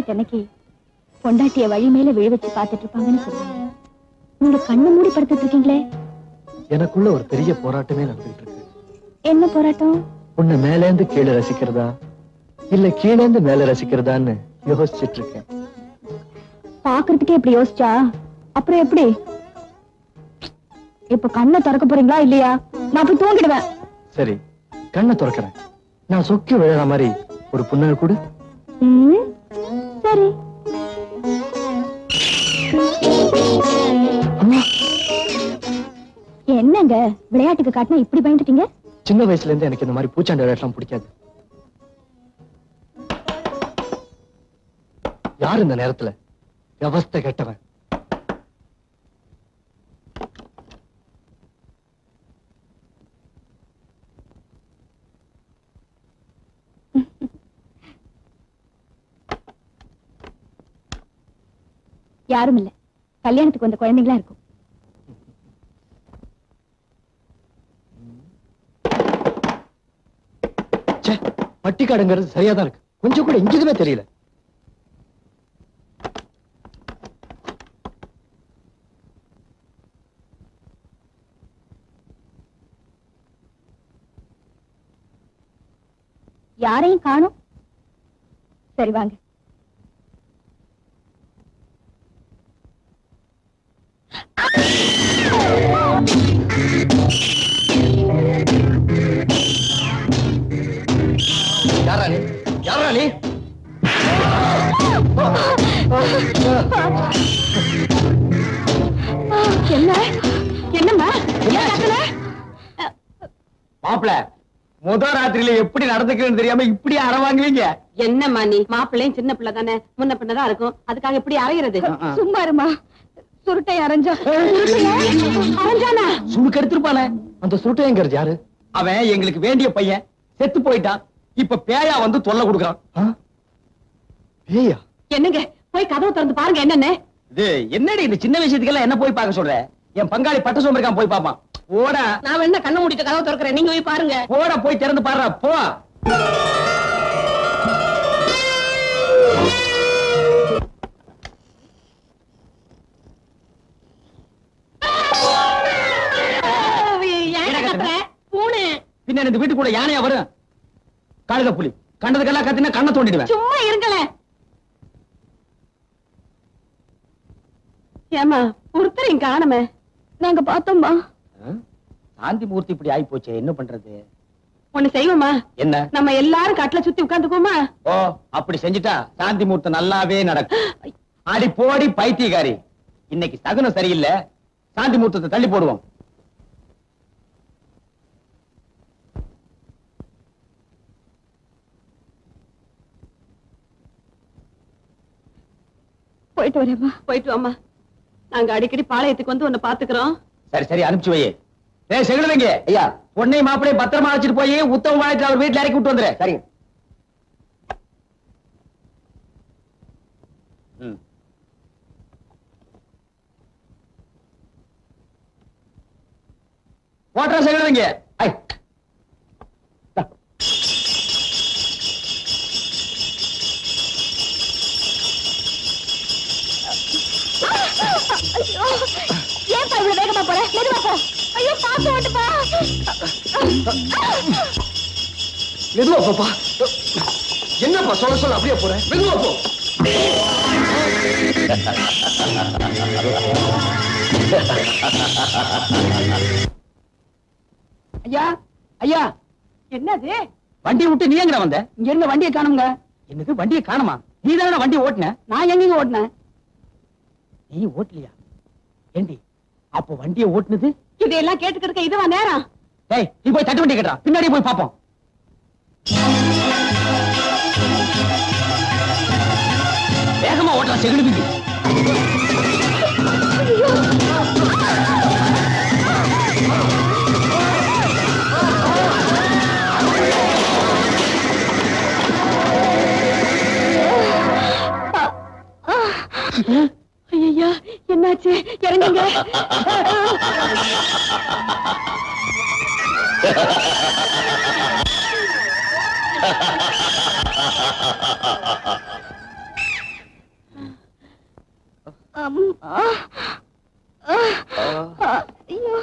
விளையாட்டு அன்னைக்கு பொண்டாட்டிய வழி மேல விழ வச்சு பார்த்துட்டு இருப்பாங்கன்னு சொல்லுவாங்க. நீங்க கண்ணு மூடி படுத்துட்டு இருக்கீங்களே. எனக்குள்ள ஒரு பெரிய போராட்டமே நடந்துட்டு இருக்கு. என்ன போராட்டம்? உன்னை மேலேந்து கீழே ரசிக்கிறதா இல்ல கீழேந்து மேல ரசிக்கிறதான்னு யோசிச்சுட்டு இருக்கேன். பாக்குறதுக்கே இப்படி யோசிச்சா அப்புறம் எப்படி? இப்ப கண்ணை திறக்க போறீங்களா இல்லையா? நான் போய் தூங்கிடுவேன். சரி, கண்ணை திறக்கிறேன். நான் சொக்கி விழற மாதிரி ஒரு புன்னகை கொடு. சரி. என்னங்க விளையாட்டுக்கு காட்டினா இப்படி பயந்துட்டீங்க? சின்ன வயசுல இருந்து எனக்கு இந்த மாதிரி பூச்சாண்டி விளையாட்டுலாம் பிடிக்காது. யார் இந்த நேரத்துல? விவஸ்தை கெட்டவன். யாரும் இல்ல, கல்யாணத்துக்கு வந்த குழந்தைங்களா இருக்கும். பட்டிக்காடுங்கிறது சரியாதான் இருக்கு, கொஞ்சம் கூட இங்கிதுமே தெரியல. யாரையும் காணோம். சரி வாங்க. யாரானி? யாரானி? என்ன? என்னம்மா? மாப்பிள முதல் ராத்திரியில எப்படி நடந்துக்கிறேன்னு தெரியாம இப்படி அறவாங்குவீங்க? என்னம்மா நீ? மாப்பிள்ளையும் சின்ன பிள்ளை தானே, முன்ன பின்னதான் இருக்கும், அதுக்காக இப்படி அரைகிறது? சும்மா இருமா. சுருட்டை அரைஞ்சா அரைஞ்சானா? சுருக்கு எடுத்துருப்பானே. அந்த சுருட்டைங்கிறது யாரு? அவன் எங்களுக்கு வேண்டிய பையன், செத்து போயிட்டான். இப்ப பேயா வந்து தொல்லை கொடுக்கறான். பேயா? என்னங்க போய் கதவு திறந்து பாருங்க. என்னன்னு இது என்னடி இந்த சின்ன விஷயத்துக்கெல்லாம் என்ன போய் பார்க்க சொல்ற? என் பங்காளி பட்ட சோம்பருக்கான், போய் பாப்பான். போடா. நான் வேணா கண்ணை மூடிட்டு கதவு திறக்கிறேன், நீங்க போய் பாருங்க. போடா, போய் திறந்து பாருடா, போ. பூனை பின்ன இந்த வீட்டுக்குள்ள யானையா வரும்? காளுக புலி கண்டதுக்கெல்லாம் கத்தினா கண்ணை தோண்டிடுவேன். சும்மா இருங்களே. ஏமா ஒருத்தரையும் காணமே. நாங்க பார்த்தோம்மா. சாந்தி மூர்த்தி இப்படி ஆயி போச்சு, என்ன பண்றது? ஒண்ணு செய்வோமா? என்ன? நம்ம எல்லாரும் கட்டில சுத்தி உட்கார்ந்துக்கோமா? ஓ, அப்படி செஞ்சுட்டா சாந்தி மூர்த்தம் நல்லாவே நடக்கும். அடி போடி பைத்தியக்காரி, இன்னைக்கு சகுனம் சரியில்லை, சாந்தி மூர்த்தத்தை தள்ளி போடுவோம். போயிட்டு வரேம்மா. போயிட்டு வாமா. நாங்க அடிக்கடி பாளையத்துக்கு வந்து உன்னை பாத்துக்கிறோம். சரி சரி, அனுப்பிச்சு வை. ஏய் செகுடுவீங்க ஐயா, பொண்ணை மாப்பிளை பத்திரமா வச்சுட்டு போய் உத்தம வாழ்க்கை அவர் வீட்டுல இறக்கி விட்டு வந்துரு. சரிங்க. ஓட்டுற செகுடுவீங்க. ஐ ஏன் இவ்வளவு வேகமா போற? மெதுவா போ. ஐயோ பாத்து ஓட்டுப்பா. மெதுவா போப்பா. என்னப்பா சொல்ல சொல்ல அப்படியே போறேன்? மெதுவா போ. ஐயா ஐயா, என்னது? வண்டி விட்டு நீ எங்கடா வந்த? இங்க இருந்த வண்டியை காணுங்க. என்னது வண்டியை காணுமா? நீ தானே வண்டி ஓட்டுன? நான் எங்க ஓட்டினேன்? நீ ஓட்டலையா? ஏண்டி அப்போ வண்டியை ஓட்டுனது? இதெல்லாம் கேட்டுக்கிட்டு இதுவா நேரம்? ஏய், நீ போய் தட்டு வண்டி கேட்டா, பின்னாடி போய் பாப்போம். வேகமா ஓட்டலாம் செகுடுவீங்க. ஐயா என்னாச்சு? இறங்குங்க. அம்மா ஐயோ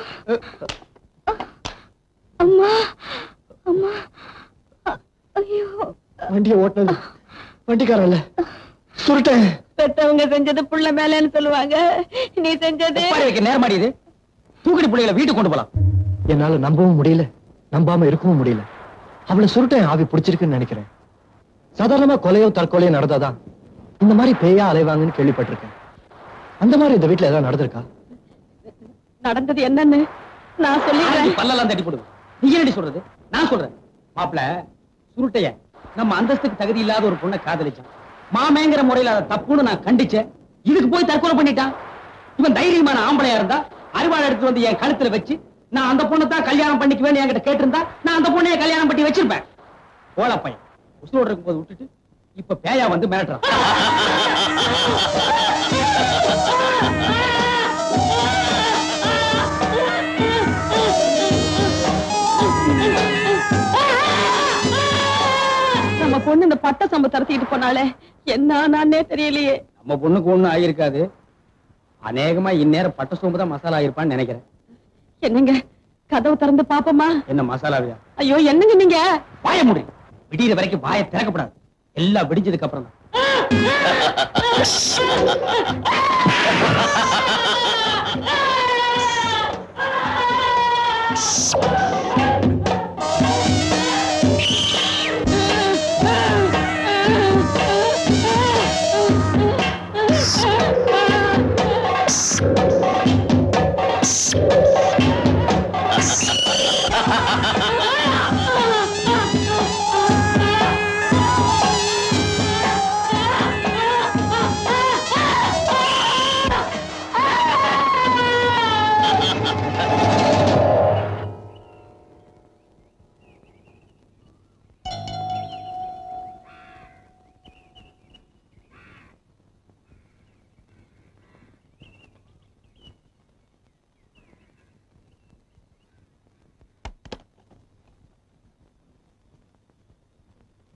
அம்மா அம்மா ஐயோ வண்டியை ஓட்டினது வண்டிக்காரல்ல சுருட்டேன். பெத்தவங்க செஞ்சது புள்ள மேலன்னு சொல்லுவாங்க, நீ செஞ்சது நேரமாடி இது. தூக்கடி பிள்ளைகளை வீட்டுக்கு கொண்டு போலாம். என்னால நம்பவும் முடியல, நம்பாம இருக்கவும் முடியல. அவளை சுருட்டேன் ஆவி பிடிச்சிருக்குன்னு நினைக்கிறேன். சாதாரணமா கொலையோ தற்கொலையோ நடந்தாதான் இந்த மாதிரி பேயா அலைவாங்கன்னு கேள்விப்பட்டிருக்கேன். அந்த மாதிரி இந்த வீட்டுல ஏதாவது நடந்திருக்கா? நடந்தது என்னன்னு நான் சொல்லிடுறேன். பல்லெல்லாம் தட்டி போடுவேன். நீ என்னடி சொல்றது? நான் சொல்றேன். மாப்பிள சுருட்டைய நம்ம அந்தஸ்துக்கு தகுதி இல்லாத ஒரு பொண்ணை காதலிச்சான். மாமேங்கிற முறையில அதை தப்புன்னு நான் கண்டிச்சேன். இதுக்கு போய் தற்கொலை பண்ணிட்டான். இவன் தைரியமான ஆம்பளையா இருந்தா அரிவாள் எடுத்து வந்து என் கழுத்துல வச்சு நான் அந்த பொண்ணை தான் கல்யாணம் பண்ணிக்குவேன்னு என்கிட்ட கேட்டிருந்தா நான் அந்த பொண்ணைய கல்யாணம் பண்ணி வச்சிருப்பேன். போல பையன் உசுரோடு இருக்கும் போது விட்டுட்டு இப்ப பேயா வந்து மிரட்டுறான். நம்ம பொண்ணு இந்த பட்ட சம்பு தரத்திட்டு போனாலே என்ன நானே தெரியலையே. நம்ம பொண்ணுக்கு ஒண்ணும் ஆகியிருக்காது. அநேகமா இந்நேரம் பட்ட சோம்பு தான் மசாலா ஆயிருப்பான்னு நினைக்கிறேன். என்னங்க கதவு திறந்து பாப்போமா? என்ன மசாலாவியா? ஐயோ என்னங்க நீங்க வாய முடி. விடிகிற வரைக்கும் வாயை திறக்கப்படாது. எல்லாம் விடிஞ்சதுக்கு அப்புறம் தான்.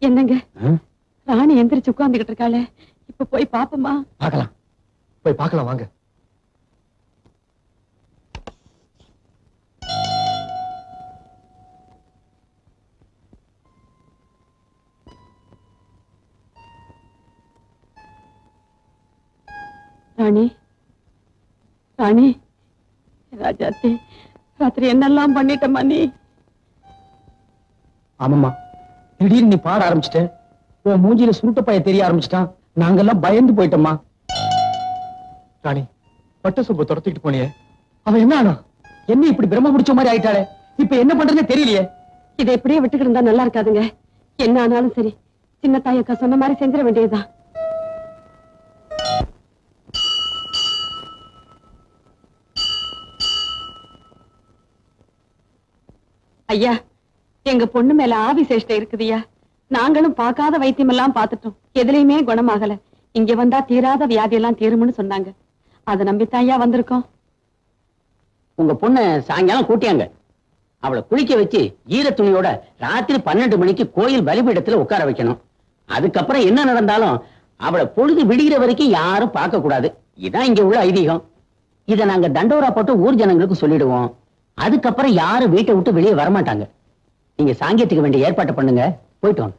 என்னங்க ராணி எந்திரிச்சு உட்கார்ந்துகிட்டு இருக்காளே, இப்ப போய் பாப்போமா? பார்க்கலாம், போய் பார்க்கலாம் வாங்க. ராணி ராணி ராஜாத்தி, ராத்திரி என்னெல்லாம் பண்ணிட்டமா நீ? ஆமாம்மா, திடீர்னு நீ பாட ஆரம்பிச்சிட்ட. உன் மூஞ்சில சுருட்ட பைய தெரிய ஆரம்பிச்சிட்டான். நாங்கெல்லாம் பயந்து போயிட்டோம்மா. ராணி, பட்ட சொம்ப துரத்திட்டு போனியே, அவன் என்ன ஆனா? என்ன இப்படி பிரம்ம பிடிச்ச மாதிரி ஆயிட்டாளே, இப்ப என்ன பண்றதுன்னு தெரியலையே. இதை எப்படியே விட்டுக்கிட்டு இருந்தா நல்லா இருக்காதுங்க. என்ன ஆனாலும் சரி, சின்ன தாயக்கா சொன்ன மாதிரி செஞ்சிட வேண்டியதுதான். ஐயா, எங்க பொண்ணு மேல ஆவி சேஷ்டை இருக்குதுயா. நாங்களும் பார்க்காத வைத்தியம் எல்லாம் பார்த்துட்டோம், எதுலையுமே குணமாகல. இங்க வந்தா தீராத வியாதி எல்லாம் தீரும்னு சொன்னாங்க. அதை நம்பித்தாயா வந்திருக்கோம். உங்க பொண்ணு சாயங்காலம் கூட்டியாங்க. அவளை குளிக்க வச்சு ஈர துணியோட ராத்திரி 12 மணிக்கு கோயில் பலிபீடத்துல உட்கார வைக்கணும். அதுக்கப்புறம் என்ன நடந்தாலும் அவளை பொழுது விடுகிற வரைக்கும் யாரும் பார்க்க கூடாது. இதான் இங்க உள்ள ஐதீகம். இதை நாங்க தண்டோரா போட்டு ஊர் ஜனங்களுக்கு சொல்லிடுவோம். அதுக்கப்புறம் யாரும் வீட்டை விட்டு வெளியே வரமாட்டாங்க. நீங்க சாங்கியத்துக்கு வேண்டிய ஏற்பாட்டை பண்ணுங்க, போயிட்டு வாங்க.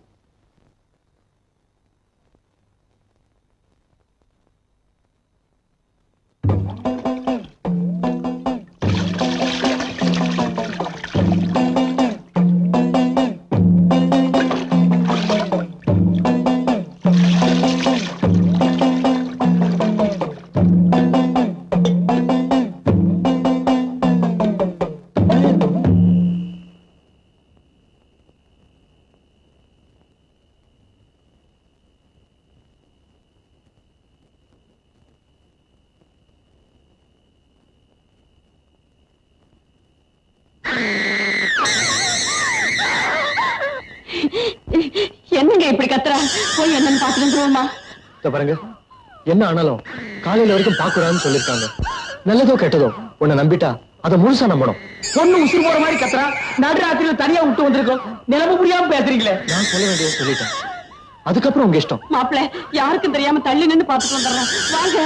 என்னங்க இப்படி கத்துறா? போய் என்னன்னு பாத்துட்டு வந்துருவோமா? பாருங்க, என்ன ஆனாலும் காலையில வரைக்கும் பாக்குறான்னு சொல்லிருக்காங்க. நல்லதோ கெட்டதோ உன்னை நம்பிட்டா அதை முழுசா நம்பணும். பொண்ணு உசுறு போற மாதிரி கத்துறா. நடுராத்திரியில தனியா விட்டு வந்திருக்கோம். நிலவு புரியாம பேசுறீங்களே. நான் சொல்ல வேண்டியதை சொல்லிட்டேன், அதுக்கப்புறம் உங்க இஷ்டம். மாப்பிள்ள, யாருக்கும் தெரியாம தள்ளி நின்னு பாத்துட்டு வந்துடுறேன். வாங்க.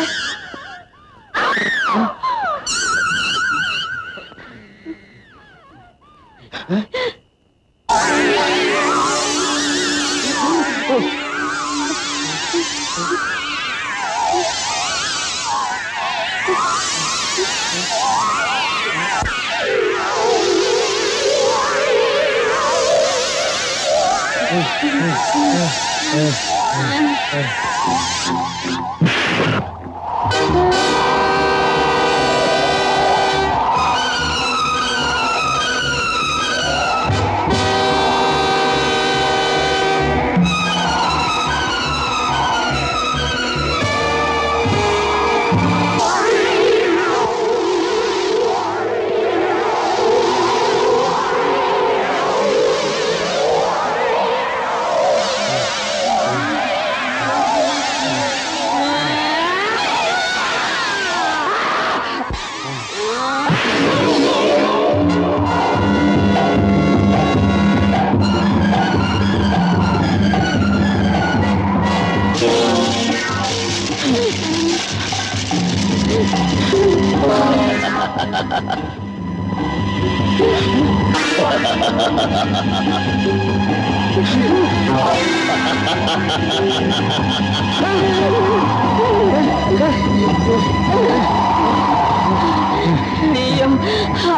நீயும்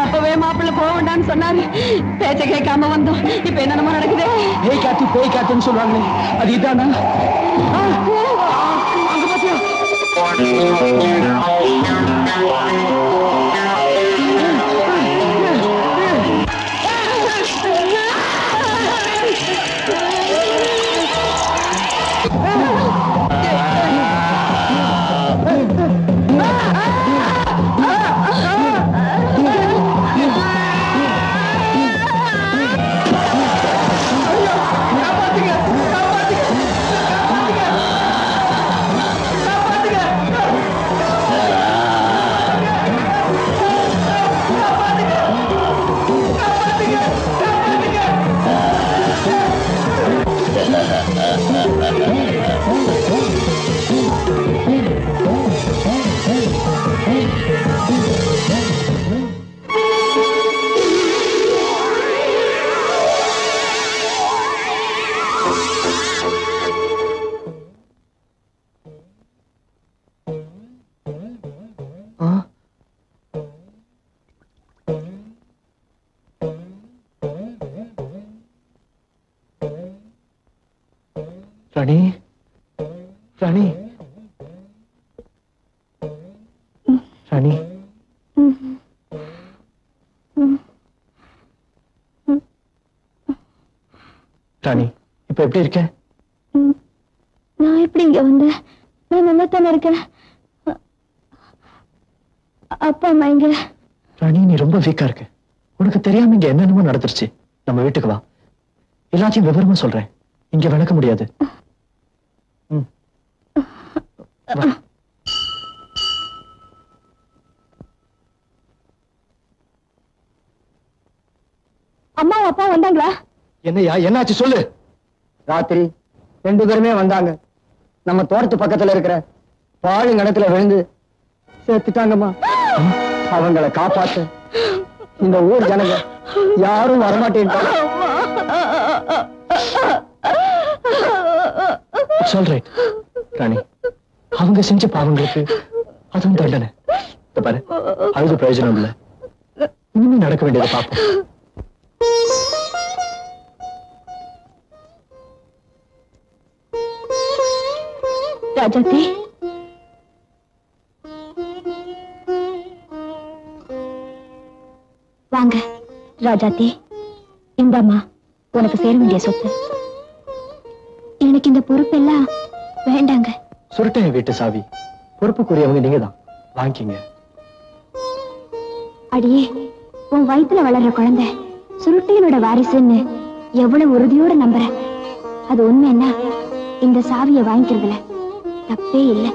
அப்பவே மாப்பிள்ள போக வேண்டாம்னு சொன்னாரு. பேச்ச கேட்காம வந்தோம். இப்ப என்னென்னமோ நடக்குது. பேய் காத்துன்னு சொல்லுவாங்க. அது இதானா? அங்க பாத்தியா? ராணி, ராணி, ராணி, ராணி, இப்ப எப்படி இருக்க? நான் எப்படி இங்க வந்தேன்? நான் நல்லா தானே இருக்கேன். அப்பா அம்மா இங்க. ராணி, நீ ரொம்ப வீக்கா இருக்க. உனக்கு தெரியாம இங்க என்னென்னமோ நடந்துருச்சு. நம்ம வீட்டுக்கு வா, எல்லாத்தையும் விவரமா சொல்றேன். இங்க விளக்க முடியாது. அம்மா அப்பா வந்தாங்களா? என்னையா, என்னாச்சு சொல்லு. ராத்திரி 2 பேருமே வந்தாங்க. நம்ம தோட்டத்து பக்கத்துல இருக்கிற பாழுங்கணத்துல விழுந்து செத்துட்டாங்கம்மா. அவங்களை காப்பாத்த இந்த ஊர் ஜனங்க யாரும் வரமாட்டேன்ட்டாங்க. சொல்றேன் ராணி, அவங்க செஞ்ச பாவங்களுக்கு அதுவும் தண்டனை. பாரு, அழுது பிரயோஜனம் இல்ல. இனிமே நடக்க வேண்டியதை பார்ப்போம். ராஜாத்தி, வாங்க. ராஜாத்தி, இந்தாம்மா உனக்கு சேர வேண்டிய சொத்து. எனக்கு இந்த பொறுப்பெல்லாம் வேண்டாங்க. சுருட்டைய வீட்டு சாவி, பொறுப்புக்குரியவங்க நீங்க தான். வாங்கிங்க. அடியே, உன் வயித்துல வளர்ற குழந்தை சுருட்டையனோட வாரிசுன்னு எவ்வளவு உறுதியோட நம்புற. அது உண்மைன்னா இந்த சாவியை வாங்கிக்கிறதுல தப்பே இல்லை.